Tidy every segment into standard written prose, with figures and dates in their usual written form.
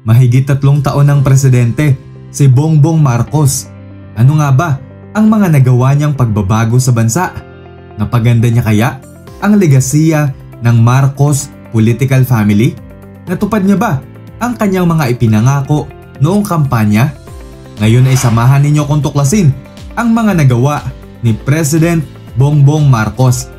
Mahigit 3 taon ng presidente, si Bongbong Marcos. Ano nga ba ang mga nagawa niyang pagbabago sa bansa? Napaganda niya kaya ang legasiya ng Marcos political family? Natupad niya ba ang kanyang mga ipinangako noong kampanya? Ngayon ay samahan ninyo kong tuklasin ang mga nagawa ni President Bongbong Marcos.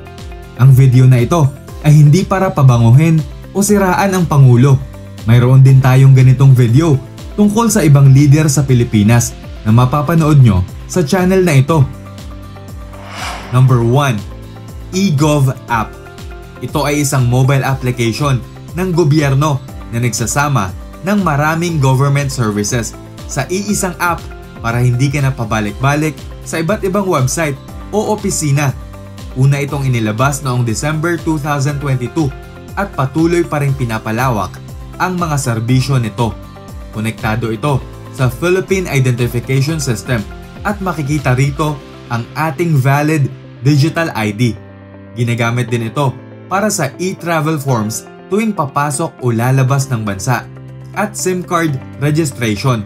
Ang video na ito ay hindi para pabanguhin o siraan ang Pangulo. Mayroon din tayong ganitong video tungkol sa ibang leader sa Pilipinas na mapapanood nyo sa channel na ito. Number 1. eGov App. Ito ay isang mobile application ng gobyerno na nagsasama ng maraming government services sa iisang app para hindi ka na pabalik-balik sa iba't ibang website o opisina. Una itong inilabas noong December 2022 at patuloy pa rin pinapalawak ang mga serbisyo nito. Konektado ito sa Philippine Identification System at makikita rito ang ating valid digital ID. Ginagamit din ito para sa e-travel forms tuwing papasok o lalabas ng bansa at SIM card registration.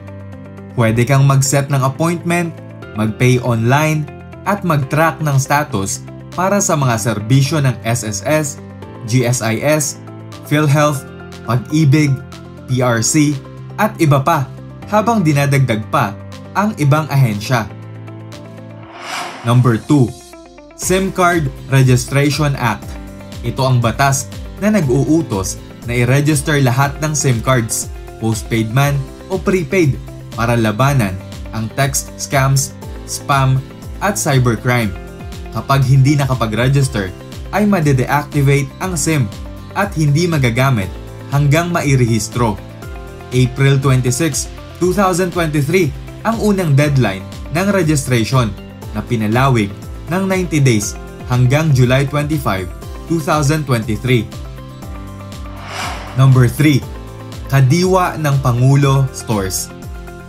Pwede kang mag-set ng appointment, mag-pay online at mag-track ng status para sa mga serbisyo ng SSS, GSIS, PhilHealth, Pag-ibig, PRC at iba pa habang dinadagdag pa ang ibang ahensya. Number 2. SIM Card Registration Act. Ito ang batas na nag-uutos na i-register lahat ng SIM cards, postpaid man o prepaid, para labanan ang text scams, spam at cybercrime. Kapag hindi nakapag-register ay made-deactivate ang SIM at hindi magagamit hanggang mairehistro. April 26, 2023 ang unang deadline ng registration na pinalawig ng 90 days hanggang July 25, 2023. Number 3. Kadiwa ng Pangulo Stores.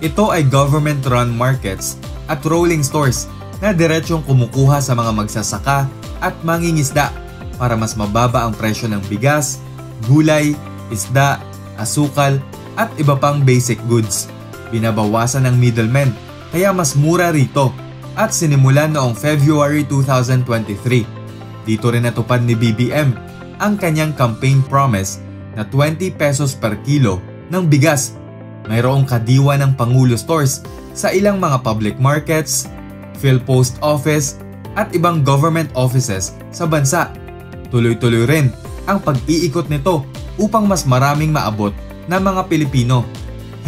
Ito ay government-run markets at rolling stores na diretsyong kumukuha sa mga magsasaka at mangingisda para mas mababa ang presyo ng bigas, gulay, isda, asukal at iba pang basic goods. Binabawasan ng middlemen kaya mas mura rito at sinimulan noong February 2023. Dito rin natupad ni BBM ang kanyang campaign promise na 20 pesos per kilo ng bigas. Mayroong kadiwa ng Pangulo Stores sa ilang mga public markets, PhilPost Office at ibang government offices sa bansa. Tuloy-tuloy rin ang pag-iikot nito upang mas maraming maabot ng mga Pilipino.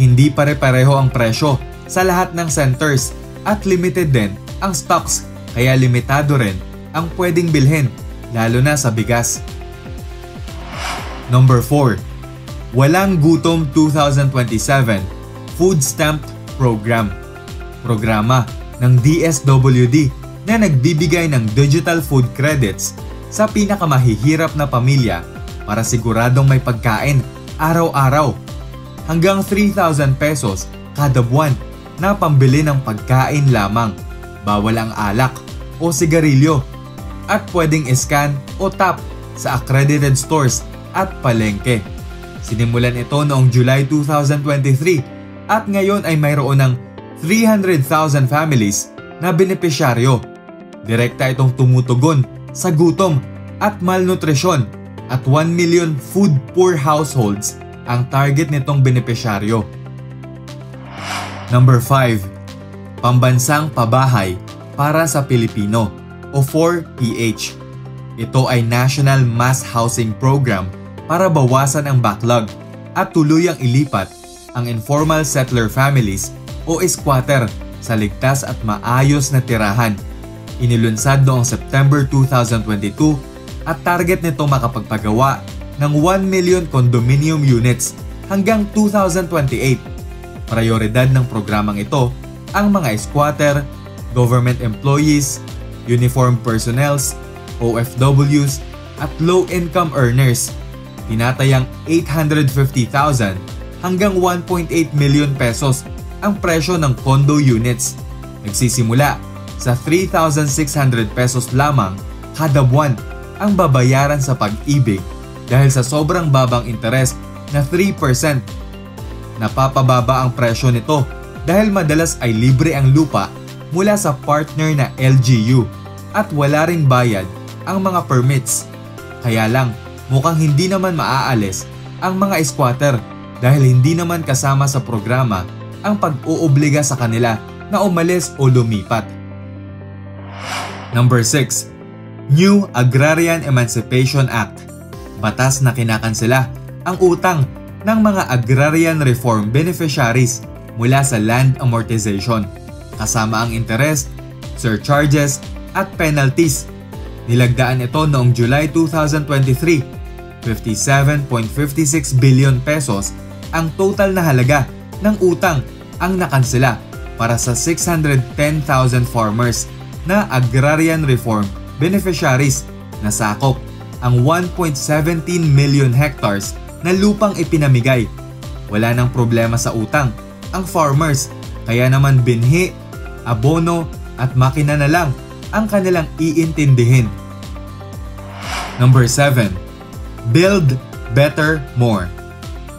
Hindi pare-pareho ang presyo sa lahat ng centers at limited din ang stocks kaya limitado rin ang pwedeng bilhin lalo na sa bigas. Number 4. Walang Gutom 2027 Food Stamped Program. Programa ng DSWD na nagbibigay ng digital food credits sa pinakamahihirap na pamilya para siguradong may pagkain araw-araw. Hanggang 3,000 pesos kada buwan na pambili ng pagkain lamang. Bawal ang alak o sigarilyo at pwedeng scan o tap sa accredited stores at palengke. Sinimulan ito noong July 2023 at ngayon ay mayroon ng 300,000 families na benepisyaryo. Direkta itong tumutugon sa gutom at malnutrisyon at 1 million food poor households ang target nitong benepisyaryo. Number 5. Pambansang Pabahay para sa Pilipino o 4PH. Ito ay National Mass Housing Program para bawasan ang backlog at tuluyang ilipat ang informal settler families o squatter sa ligtas at maayos na tirahan. Inilunsad noong September 2022 at target nito makapagpagawa ng 1 million condominium units hanggang 2028. Prioridad ng programang ito ang mga squatter, government employees, uniformed personnels, OFWs at low-income earners. Tinatayang 850,000 hanggang 1.8 million pesos ang presyo ng condo units. Nagsisimula sa 3,600 pesos lamang kada buwan ang babayaran sa Pag-ibig dahil sa sobrang babang interes na 3%. Napapababa ang presyo nito dahil madalas ay libre ang lupa mula sa partner na LGU at wala ring bayad ang mga permits. Kaya lang, mukhang hindi naman maaalis ang mga squatter dahil hindi naman kasama sa programa ang pag-uubliga sa kanila na umalis o lumipat. Number 6. New Agrarian Emancipation Act. Batas na kinakansela ang utang ng mga agrarian reform beneficiaries mula sa land amortization, kasama ang interest, surcharges at penalties. Nilagdaan ito noong July 2023, 57.56 billion pesos ang total na halaga ng utang ang nakansela para sa 610,000 farmers na agrarian reform beneficiaries na sakop ang 1.17 million hectares na lupang ipinamigay. Wala nang problema sa utang ang farmers, kaya naman binhi, abono at makina na lang ang kanilang iintindihin. Number 7. Build Better More.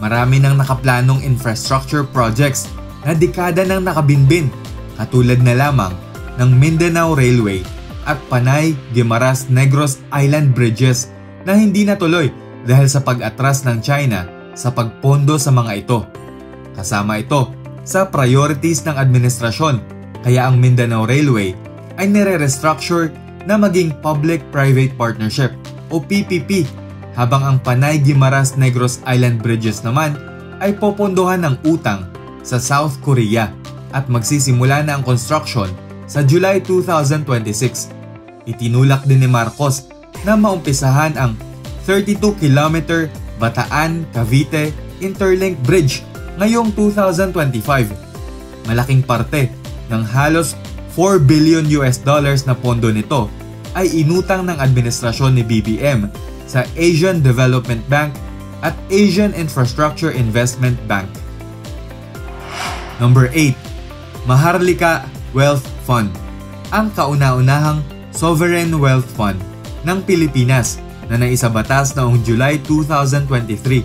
Marami nang nakaplanong infrastructure projects na dekada nang nakabinbin, katulad na lamang ng Mindanao Railway at Panay-Guimaras-Negros Island Bridges na hindi natuloy dahil sa pag-atras ng China sa pagpondo sa mga ito. Kasama ito sa priorities ng administrasyon, kaya ang Mindanao Railway ay nire-restructure na maging Public-Private Partnership o PPP, habang ang Panay-Guimaras-Negros Island Bridges naman ay popondohan ng utang sa South Korea at magsisimula na ang construction sa July 2026. Itinulak din ni Marcos na maumpisahan ang 32-kilometer Bataan-Cavite Interlink Bridge ngayong 2025. Malaking parte ng halos $4 billion na pondo nito ay inutang ng administrasyon ni BBM sa Asian Development Bank at Asian Infrastructure Investment Bank. Number 8. Maharlika Wealth Fund. Ang kauna-unahang sovereign wealth fund ng Pilipinas na naisabatas noong July 2023.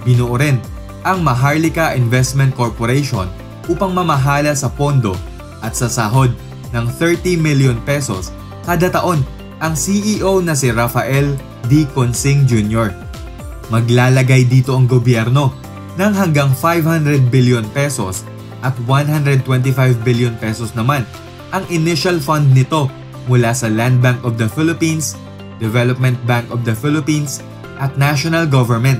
Binuo rin ang Maharlika Investment Corporation upang mamahala sa pondo at sa sahod ng 30 million pesos kada taon ang CEO na si Rafael D. Consing Jr. Maglalagay dito ang gobyerno ng hanggang 500 billion pesos at 125 billion pesos naman ang initial fund nito mula sa Land Bank of the Philippines, Development Bank of the Philippines at National Government.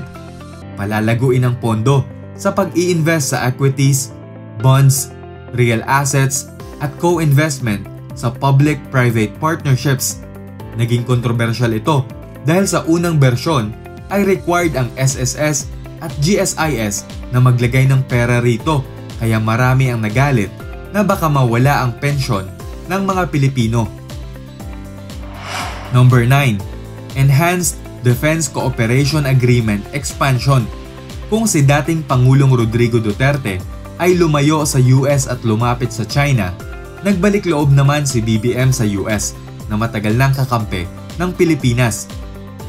Palalaguin ang pondo sa pag-i-invest sa equities, bonds, real assets at co-investment sa public-private partnerships. Naging kontrobersyal ito dahil sa unang bersyon ay required ang SSS at GSIS na maglagay ng pera rito, kaya marami ang nagalit na baka mawala ang pensyon ng mga Pilipino. Number 9. Enhanced Defense Cooperation Agreement Expansion. Kung si dating Pangulong Rodrigo Duterte ay lumayo sa US at lumapit sa China, nagbalik loob naman si BBM sa US na matagal nang kakampi ng Pilipinas.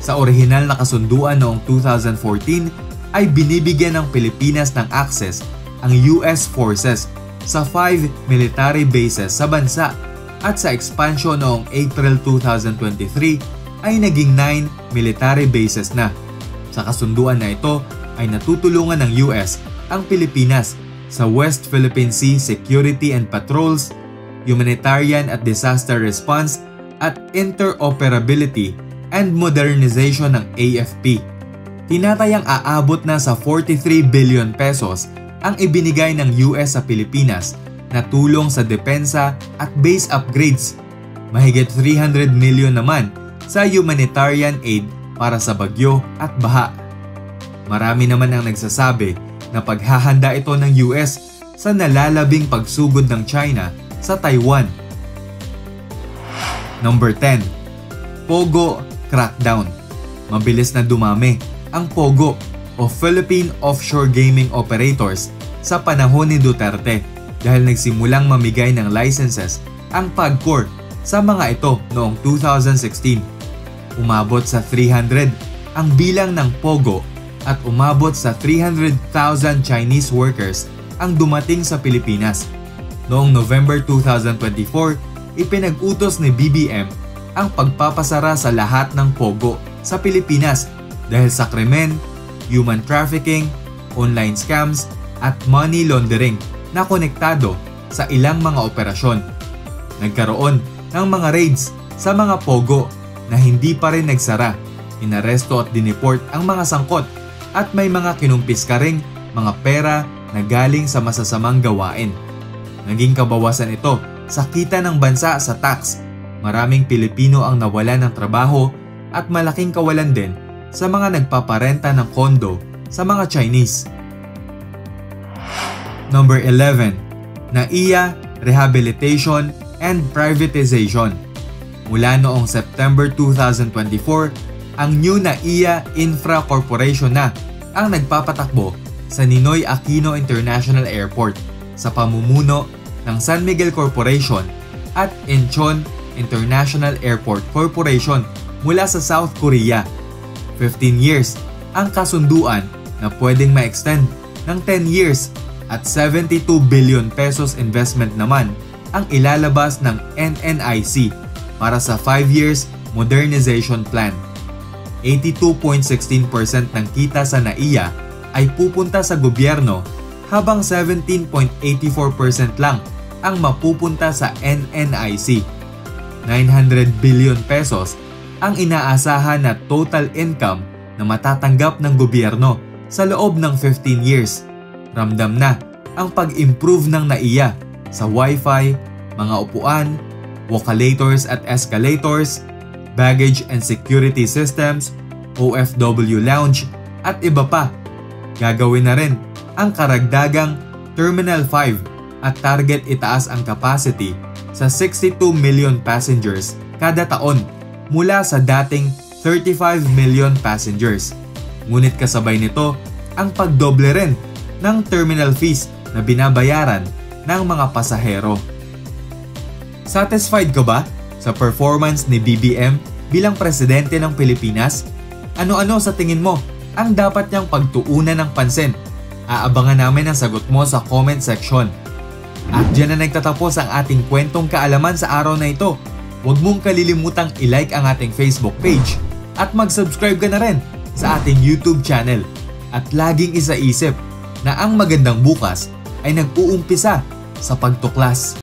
Sa orihinal na kasunduan noong 2014 ay binibigyan ng Pilipinas ng access ang US forces sa 5 military bases sa bansa, at sa expansion noong April 2023 ay naging 9 military bases na. Sa kasunduan na ito ay natutulungan ng US ang Pilipinas sa West Philippine Sea Security and Patrols, Humanitarian at Disaster Response at Interoperability and Modernization ng AFP. Tinatayang aabot na sa 43 billion pesos ang ibinigay ng US sa Pilipinas na tulong sa depensa at base upgrades. Mahigit 300 million naman sa humanitarian aid para sa bagyo at baha. Marami naman ang nagsasabi na paghahanda ito ng US sa nalalabing pagsugod ng China sa Taiwan. Number 10. Pogo Crackdown. Mabilis na dumami ang Pogo o Philippine Offshore Gaming Operators sa panahon ni Duterte dahil nagsimulang mamigay ng licenses ang PAGCOR sa mga ito noong 2016. Umabot sa 300 ang bilang ng Pogo at umabot sa 300,000 Chinese workers ang dumating sa Pilipinas. Noong November 2024, ipinag-utos ni BBM ang pagpapasara sa lahat ng pogo sa Pilipinas dahil sa krimen, human trafficking, online scams at money laundering na konektado sa ilang mga operasyon. Nagkaroon ng mga raids sa mga pogo na hindi pa rin nagsara. Inaresto at dineport ang mga sangkot at may mga kinumpiska ring mga pera na galing sa masasamang gawain. Naging kabawasan ito sa kita ng bansa sa tax. Maraming Pilipino ang nawalan ng trabaho at malaking kawalan din sa mga nagpaparenta ng kondo sa mga Chinese. Number 11. NAIA Rehabilitation and Privatization. Mula noong September 2024, ang new NAIA Infra Corporation na ang nagpapatakbo sa Ninoy Aquino International Airport sa pamumuno ng San Miguel Corporation at Incheon International Airport Corporation mula sa South Korea. 15 years ang kasunduan na pwedeng ma-extend ng 10 years at 72 billion pesos investment naman ang ilalabas ng NNIC para sa 5 years modernization plan. 82.16% ng kita sa NAIA ay pupunta sa gobyerno habang 17.84% lang ang mapupunta sa NNIC. 900 billion pesos ang inaasahan na total income na matatanggap ng gobyerno sa loob ng 15 years. Ramdam na ang pag-improve ng NAIA sa Wi-Fi, mga upuan, walkalators at escalators, baggage and security systems, OFW lounge at iba pa. Gagawin na rin ang karagdagang Terminal 5 at target itaas ang capacity sa 62 million passengers kada taon mula sa dating 35 million passengers. Ngunit kasabay nito ang pagdoble rin ng terminal fees na binabayaran ng mga pasahero. Satisfied ka ba sa performance ni BBM bilang presidente ng Pilipinas? Ano-ano sa tingin mo ang dapat niyang pagtuunan ng pansin? Aabangan namin ang sagot mo sa comment section. At dyan na nagtatapos ang ating kwentong kaalaman sa araw na ito. Huwag mong kalilimutang i-like ang ating Facebook page at mag-subscribe ka na rin sa ating YouTube channel. At laging isaisip na ang magandang bukas ay nag-uumpisa sa pagtuklas.